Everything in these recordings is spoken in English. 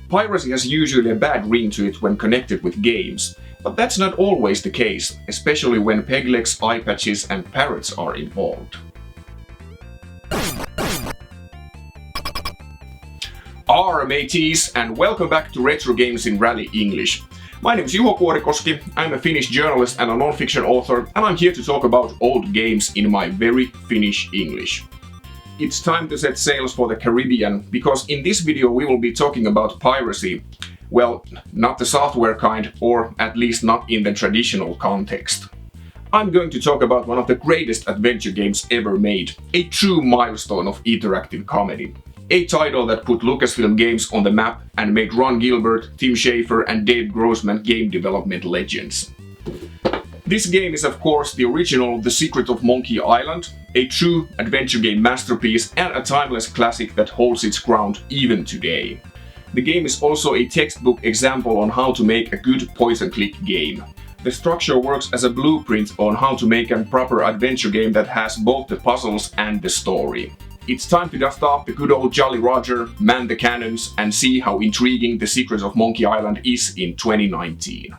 Piracy has usually a bad ring to it when connected with games, but that's not always the case, especially when peg legs, eye patches and parrots are involved. Arr mateys, and welcome back to Retro Games in Rally English. My name is Juho Kuorikoski, I'm a Finnish journalist and a non-fiction author, and I'm here to talk about old games in my very Finnish English. It's time to set sails for the Caribbean, because in this video we will be talking about piracy. Well, not the software kind, or at least not in the traditional context. I'm going to talk about one of the greatest adventure games ever made, a true milestone of interactive comedy. A title that put Lucasfilm Games on the map and made Ron Gilbert, Tim Schafer and Dave Grossman game development legends. This game is of course the original The Secret of Monkey Island, a true adventure game masterpiece and a timeless classic that holds its ground even today. The game is also a textbook example on how to make a good point-and-click game. The structure works as a blueprint on how to make a proper adventure game that has both the puzzles and the story. It's time to dust off the good old Jolly Roger, man the cannons, and see how intriguing The Secret of Monkey Island is in 2019.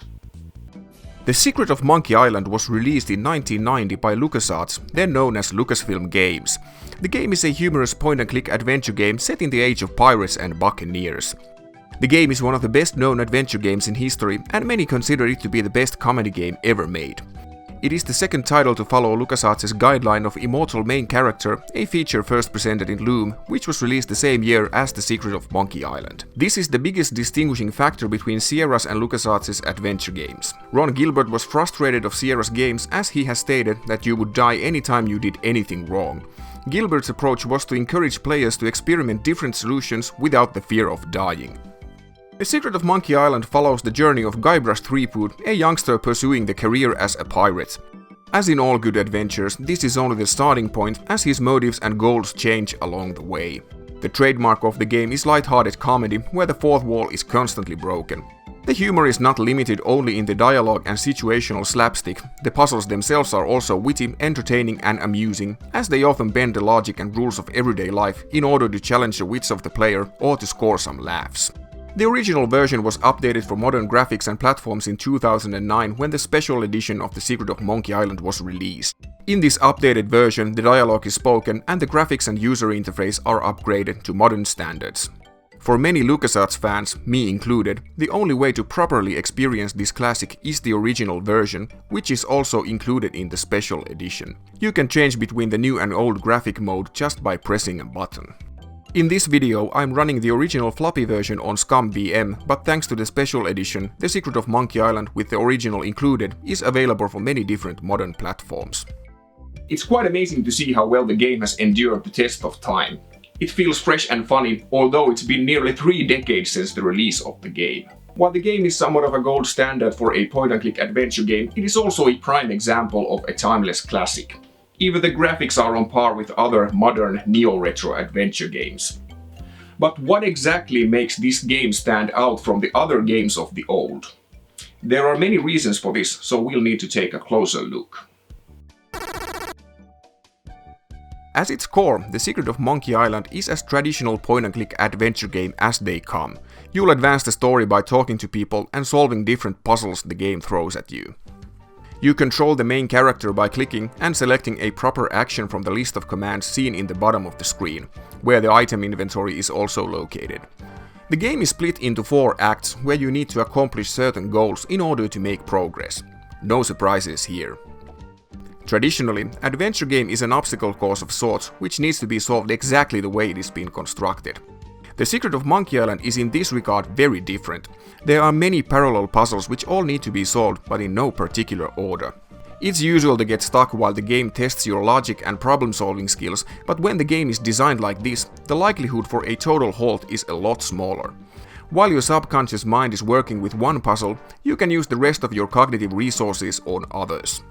The Secret of Monkey Island was released in 1990 by LucasArts, then known as Lucasfilm Games. The game is a humorous point-and-click adventure game set in the age of pirates and buccaneers. The game is one of the best-known adventure games in history, and many consider it to be the best comedy game ever made. It is the second title to follow LucasArts' guideline of Immortal Main Character, a feature first presented in Loom, which was released the same year as The Secret of Monkey Island. This is the biggest distinguishing factor between Sierra's and LucasArts' adventure games. Ron Gilbert was frustrated of Sierra's games as he has stated that you would die anytime you did anything wrong. Gilbert's approach was to encourage players to experiment different solutions without the fear of dying. The Secret of Monkey Island follows the journey of Guybrush Threepwood, a youngster pursuing the career as a pirate. As in all good adventures, this is only the starting point, as his motives and goals change along the way. The trademark of the game is light-hearted comedy, where the fourth wall is constantly broken. The humor is not limited only in the dialogue and situational slapstick, the puzzles themselves are also witty, entertaining and amusing, as they often bend the logic and rules of everyday life in order to challenge the wits of the player or to score some laughs. The original version was updated for modern graphics and platforms in 2009 when the special edition of The Secret of Monkey Island was released. In this updated version, the dialogue is spoken and the graphics and user interface are upgraded to modern standards. For many LucasArts fans, me included, the only way to properly experience this classic is the original version, which is also included in the special edition. You can change between the new and old graphic mode just by pressing a button. In this video, I'm running the original floppy version on ScummVM, but thanks to the special edition, The Secret of Monkey Island with the original included is available for many different modern platforms. It's quite amazing to see how well the game has endured the test of time. It feels fresh and funny, although it's been nearly 3 decades since the release of the game. While the game is somewhat of a gold standard for a point-and-click adventure game, it is also a prime example of a timeless classic. Even the graphics are on par with other modern neo-retro adventure games. But what exactly makes this game stand out from the other games of the old? There are many reasons for this, so we'll need to take a closer look. At its core, The Secret of Monkey Island is as traditional point-and-click adventure game as they come. You'll advance the story by talking to people and solving different puzzles the game throws at you. You control the main character by clicking and selecting a proper action from the list of commands seen in the bottom of the screen, where the item inventory is also located. The game is split into 4 acts where you need to accomplish certain goals in order to make progress. No surprises here. Traditionally, adventure game is an obstacle course of sorts which needs to be solved exactly the way it is being constructed. The Secret of Monkey Island is in this regard very different. There are many parallel puzzles which all need to be solved, but in no particular order. It's usual to get stuck while the game tests your logic and problem-solving skills, but when the game is designed like this, the likelihood for a total halt is a lot smaller. While your subconscious mind is working with one puzzle, you can use the rest of your cognitive resources on others.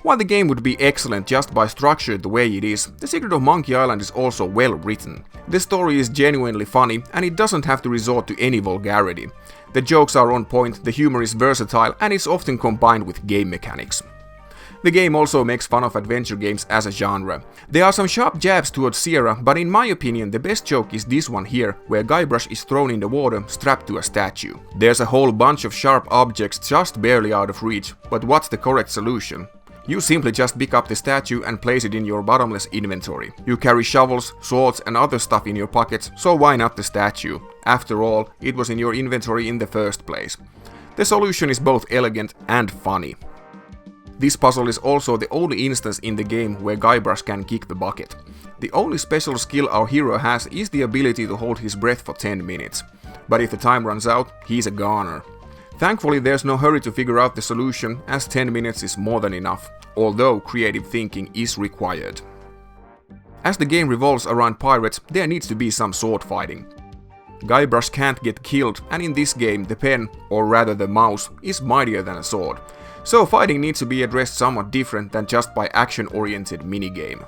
While the game would be excellent just by structure the way it is, The Secret of Monkey Island is also well written. The story is genuinely funny and it doesn't have to resort to any vulgarity. The jokes are on point, the humor is versatile and it's often combined with game mechanics. The game also makes fun of adventure games as a genre. There are some sharp jabs towards Sierra, but in my opinion the best joke is this one here, where Guybrush is thrown in the water strapped to a statue. There's a whole bunch of sharp objects just barely out of reach, but what's the correct solution? You simply just pick up the statue and place it in your bottomless inventory. You carry shovels, swords and other stuff in your pockets, so why not the statue? After all, it was in your inventory in the first place. The solution is both elegant and funny. This puzzle is also the only instance in the game where Guybrush can kick the bucket. The only special skill our hero has is the ability to hold his breath for 10 minutes. But if the time runs out, he's a goner. Thankfully there's no hurry to figure out the solution, as 10 minutes is more than enough, although creative thinking is required. As the game revolves around pirates, there needs to be some sword fighting. Guybrush can't get killed, and in this game the pen, or rather the mouse, is mightier than a sword. So fighting needs to be addressed somewhat different than just by action-oriented minigame.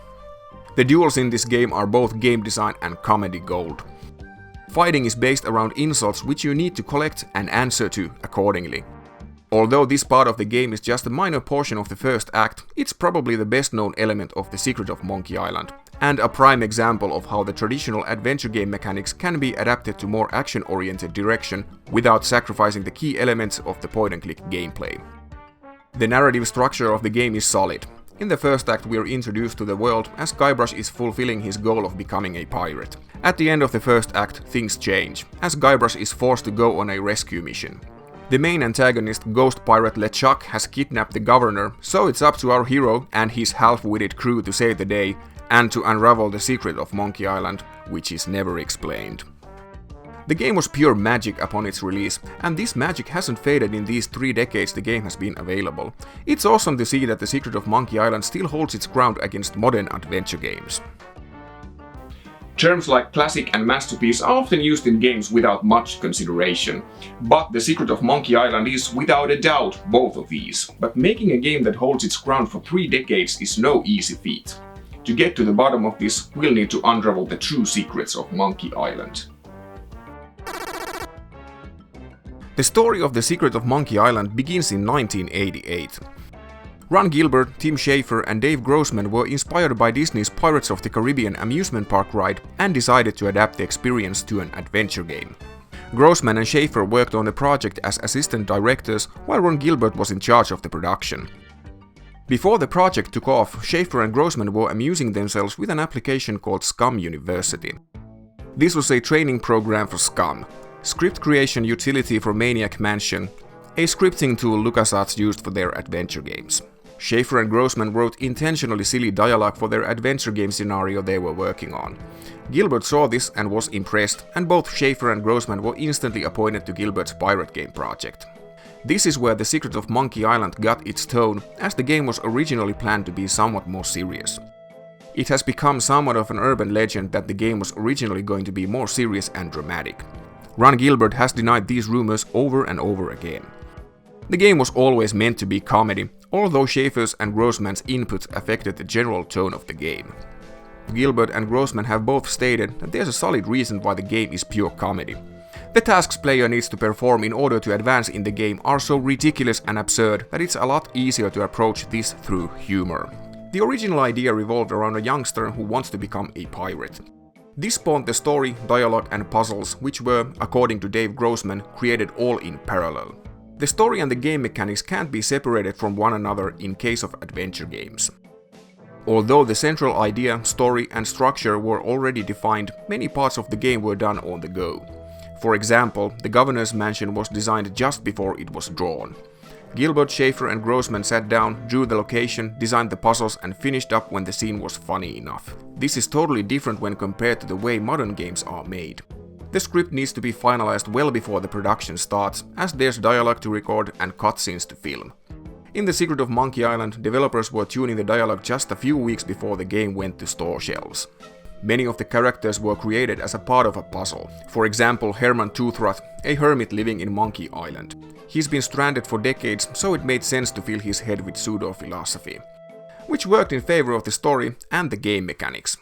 The duels in this game are both game design and comedy gold. Fighting is based around insults which you need to collect and answer to accordingly. Although this part of the game is just a minor portion of the first act, it's probably the best known element of The Secret of Monkey Island, and a prime example of how the traditional adventure game mechanics can be adapted to more action-oriented direction without sacrificing the key elements of the point-and-click gameplay. The narrative structure of the game is solid. In the first act we are introduced to the world as Guybrush is fulfilling his goal of becoming a pirate. At the end of the first act things change, as Guybrush is forced to go on a rescue mission. The main antagonist, ghost pirate LeChuck, has kidnapped the governor, so it's up to our hero and his half-witted crew to save the day and to unravel the secret of Monkey Island, which is never explained. The game was pure magic upon its release, and this magic hasn't faded in these 3 decades the game has been available. It's awesome to see that The Secret of Monkey Island still holds its ground against modern adventure games. Terms like classic and masterpiece are often used in games without much consideration, but The Secret of Monkey Island is without a doubt both of these. But making a game that holds its ground for 3 decades is no easy feat. To get to the bottom of this, we'll need to unravel the true secrets of Monkey Island. The story of The Secret of Monkey Island begins in 1988. Ron Gilbert, Tim Schafer and Dave Grossman were inspired by Disney's Pirates of the Caribbean amusement park ride and decided to adapt the experience to an adventure game. Grossman and Schafer worked on the project as assistant directors, while Ron Gilbert was in charge of the production. Before the project took off, Schafer and Grossman were amusing themselves with an application called Scum University. This was a training program for Scum, script creation utility for Maniac Mansion, a scripting tool LucasArts used for their adventure games. Schafer and Grossman wrote intentionally silly dialogue for their adventure game scenario they were working on. Gilbert saw this and was impressed, and both Schafer and Grossman were instantly appointed to Gilbert's pirate game project. This is where The Secret of Monkey Island got its tone, as the game was originally planned to be somewhat more serious. It has become somewhat of an urban legend that the game was originally going to be more serious and dramatic. Ron Gilbert has denied these rumors over and over again. The game was always meant to be comedy, although Schafer's and Grossman's input affected the general tone of the game. Gilbert and Grossman have both stated that there's a solid reason why the game is pure comedy. The tasks player needs to perform in order to advance in the game are so ridiculous and absurd that it's a lot easier to approach this through humor. The original idea revolved around a youngster who wants to become a pirate. This spawned the story, dialogue and puzzles, which were, according to Dave Grossman, created all in parallel. The story and the game mechanics can't be separated from one another in case of adventure games. Although the central idea, story and structure were already defined, many parts of the game were done on the go. For example, the governor's mansion was designed just before it was drawn. Gilbert, Schafer and Grossman sat down, drew the location, designed the puzzles and finished up when the scene was funny enough. This is totally different when compared to the way modern games are made. The script needs to be finalized well before the production starts, as there's dialogue to record and cutscenes to film. In The Secret of Monkey Island, developers were tuning the dialogue just a few weeks before the game went to store shelves. Many of the characters were created as a part of a puzzle. For example, Herman Toothroth, a hermit living in Monkey Island. He's been stranded for decades, so it made sense to fill his head with pseudo-philosophy, which worked in favor of the story and the game mechanics.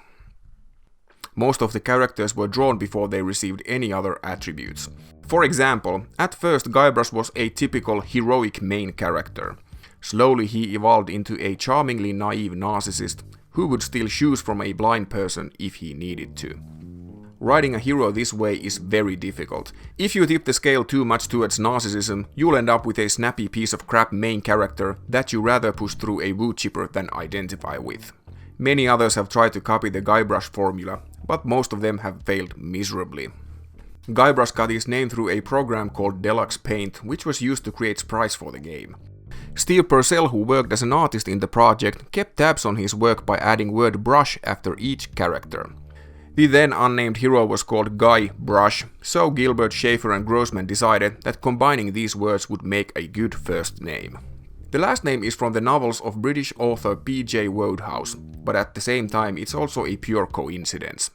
Most of the characters were drawn before they received any other attributes. For example, at first Guybrush was a typical heroic main character. Slowly he evolved into a charmingly naive narcissist who would steal shoes from a blind person if he needed to. Writing a hero this way is very difficult. If you tip the scale too much towards narcissism, you'll end up with a snappy piece of crap main character that you rather push through a wood chipper than identify with. Many others have tried to copy the Guybrush formula, but most of them have failed miserably. Guybrush got his name through a program called Deluxe Paint, which was used to create sprites for the game. Steve Purcell, who worked as an artist in the project, kept tabs on his work by adding word brush after each character. The then unnamed hero was called Guy Brush, so Gilbert, Schaefer and Grossman decided that combining these words would make a good first name. The last name is from the novels of British author P.J. Wodehouse, but at the same time it's also a pure coincidence.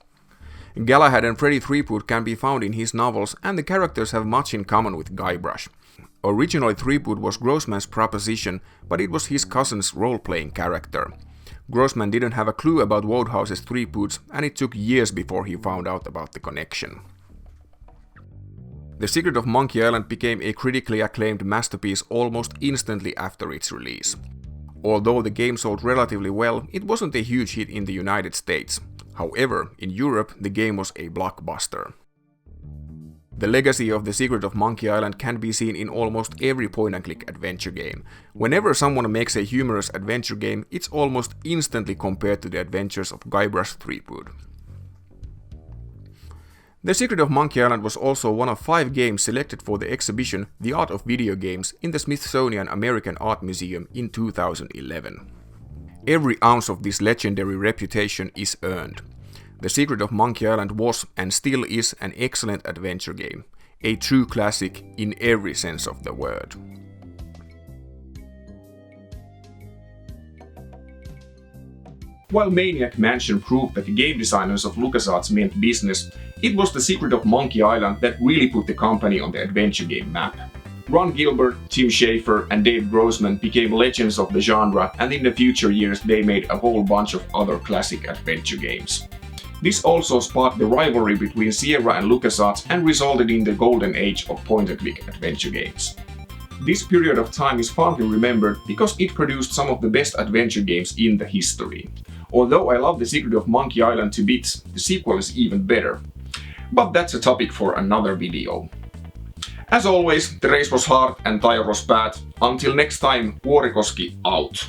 Galahad and Freddie Threepwood can be found in his novels, and the characters have much in common with Guybrush. Originally Threepwood was Grossman's proposition, but it was his cousin's role-playing character. Grossman didn't have a clue about Wodehouse's Threepwoods, and it took years before he found out about the connection. The Secret of Monkey Island became a critically acclaimed masterpiece almost instantly after its release. Although the game sold relatively well, it wasn't a huge hit in the United States. However, in Europe, the game was a blockbuster. The legacy of The Secret of Monkey Island can be seen in almost every point-and-click adventure game. Whenever someone makes a humorous adventure game, it's almost instantly compared to the adventures of Guybrush Threepwood. The Secret of Monkey Island was also one of 5 games selected for the exhibition The Art of Video Games in the Smithsonian American Art Museum in 2011. Every ounce of this legendary reputation is earned. The Secret of Monkey Island was and still is an excellent adventure game, a true classic in every sense of the word. While Maniac Mansion proved that the game designers of LucasArts meant business, it was The Secret of Monkey Island that really put the company on the adventure game map. Ron Gilbert, Tim Schafer and Dave Grossman became legends of the genre, and in the future years they made a whole bunch of other classic adventure games. This also sparked the rivalry between Sierra and LucasArts and resulted in the golden age of point-and-click adventure games. This period of time is fondly remembered because it produced some of the best adventure games in the history. Although I love The Secret of Monkey Island to bits, the sequel is even better. But that's a topic for another video. As always, the race was hard and tire was bad. Until next time, Vuorikoski out.